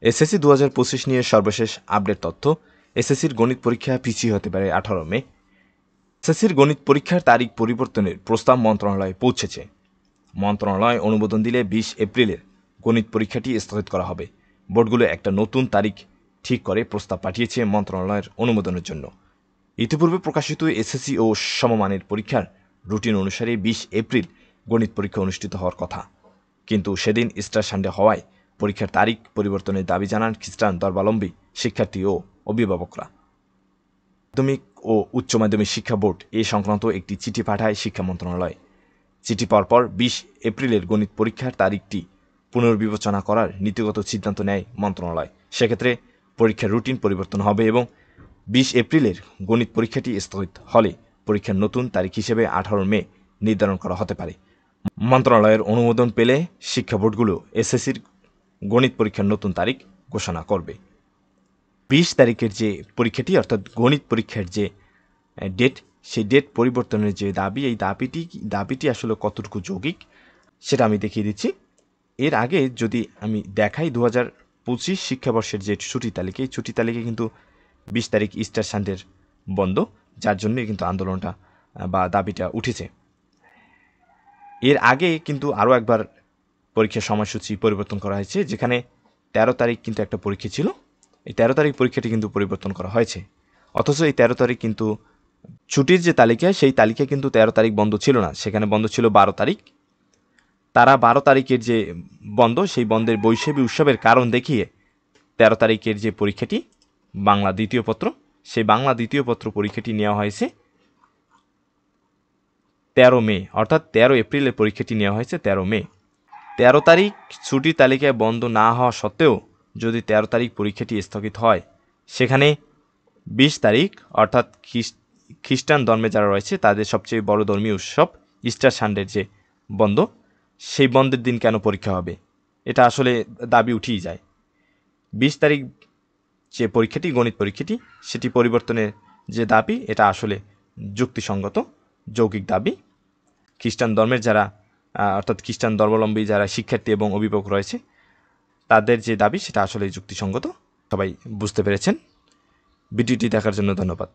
SSC 2025 নিয়ে সর্বশেষ update তথ্য। এসএসসির গণিত পরীক্ষা পিছিয়ে হতে পারে 18 মে। এসএসসির গণিত পরীক্ষার তারিখ পরিবর্তনের প্রস্তাব মন্ত্রণালয়ে পৌঁছেছে। মন্ত্রণালয় অনুমোদন দিলে 20 এপ্রিলের গণিত পরীক্ষাটি স্থগিত করা হবে। বোর্ডগুলো একটা নতুন তারিখ ঠিক করে প্রস্তাব পাঠিয়েছে মন্ত্রণালয়ের অনুমোদনের জন্য। ইতিপূর্বে প্রকাশিত এসএসসি ও সমমানের পরীক্ষার রুটিন অনুসারে 20 এপ্রিল গণিত পরীক্ষা অনুষ্ঠিত হওয়ার কথা, কিন্তু সেদিন ইস্টার সানডে হওয়ায় পরীক্ষার তারিখ পরিবর্তনের দাবি জানান খ্রিস্টান ধর্মাবলম্বী শিক্ষার্থী ও অভিভাবকরা। মাধ্যমিক ও উচ্চ মাধ্যমিক শিক্ষা বোর্ড এ সংক্রান্ত একটি চিঠি পাঠায় শিক্ষা মন্ত্রণালয়। চিঠি পাওয়ার পর 20 এপ্রিলের গণিত পরীক্ষার তারিখটি পুনর্বিবেচনা করার নীতিগত সিদ্ধান্ত নেয় মন্ত্রণালয়। সেক্ষেত্রে পরীক্ষার রুটিন পরিবর্তন হবে এবং 20 এপ্রিলের গণিত পরীক্ষাটি স্থগিত হলে পরীক্ষার নতুন তারিখ হিসেবে 18 মে নির্ধারণ করা হতে পারে। মন্ত্রণালয়ের অনুমোদন পেলে শিক্ষা বোর্ডগুলো এসএসসির গণিত পরীক্ষার নতুন তারিখ ঘোষণা করবে। 20 তারিখের যে পরীক্ষাটি অর্থাৎ গণিত পরীক্ষার যে ডেট, সেই ডেট পরিবর্তনের যে দাবি, এই দাবিটি আসলে কতটুকু যৌক্তিক সেটা আমি দেখিয়ে দিচ্ছি। এর আগে যদি আমি দেখাই 2025 শিক্ষাবর্ষের যে ছুটি তালিকা, এই ছুটি তালিকায় কিন্তু 20 তারিখ ইস্টার সানডের বন্ধ, যার জন্যই কিন্তু আন্দোলনটা বা দাবিটা উঠেছে। এর আগে কিন্তু আরও একবার পরীক্ষার সময়সূচি পরিবর্তন করা হয়েছে, যেখানে 13 তারিখ কিন্তু একটা পরীক্ষা ছিল। এই 13 তারিখ পরীক্ষাটি কিন্তু পরিবর্তন করা হয়েছে, অথচ এই 13 তারিখ কিন্তু ছুটির যে তালিকা, সেই তালিকায় কিন্তু 13 তারিখ বন্ধ ছিল না, সেখানে বন্ধ ছিল 12 তারিখ। তারা 12 তারিখের যে বন্ধ, সেই বন্ধের বৈশাখী উৎসবের কারণ দেখিয়ে 13 তারিখের যে পরীক্ষাটি বাংলা দ্বিতীয় পত্র, সেই বাংলা দ্বিতীয় পত্র পরীক্ষাটি নেওয়া হয়েছে 13 মে, অর্থাৎ 13 এপ্রিলের পরীক্ষাটি নেওয়া হয়েছে 13 মে। 13 তারিখ ছুটির তালিকায় বন্ধ না হওয়া সত্ত্বেও যদি 13 তারিখ পরীক্ষাটি স্থগিত হয়, সেখানে 20 তারিখ অর্থাৎ খ্রিস্টান ধর্মে যারা রয়েছে তাদের সবচেয়ে বড় ধর্মীয় উৎসব ইস্টার সানডের যে বন্ধ, সেই বন্ধের দিন কেন পরীক্ষা হবে? এটা আসলে দাবি উঠেই যায়। 20 তারিখ যে পরীক্ষাটি গণিত পরীক্ষাটি, সেটি পরিবর্তনের যে দাবি, এটা আসলে যুক্তিসঙ্গত যৌক্তিক দাবি। খ্রিস্টান ধর্মের যারা অর্থাৎ খ্রিস্টান ধর্মাবলম্বী যারা শিক্ষার্থী এবং অভিভাবক রয়েছে, তাদের যে দাবি সেটা আসলে যুক্তিসঙ্গত। সবাই বুঝতে পেরেছেন। ভিডিওটি দেখার জন্য ধন্যবাদ।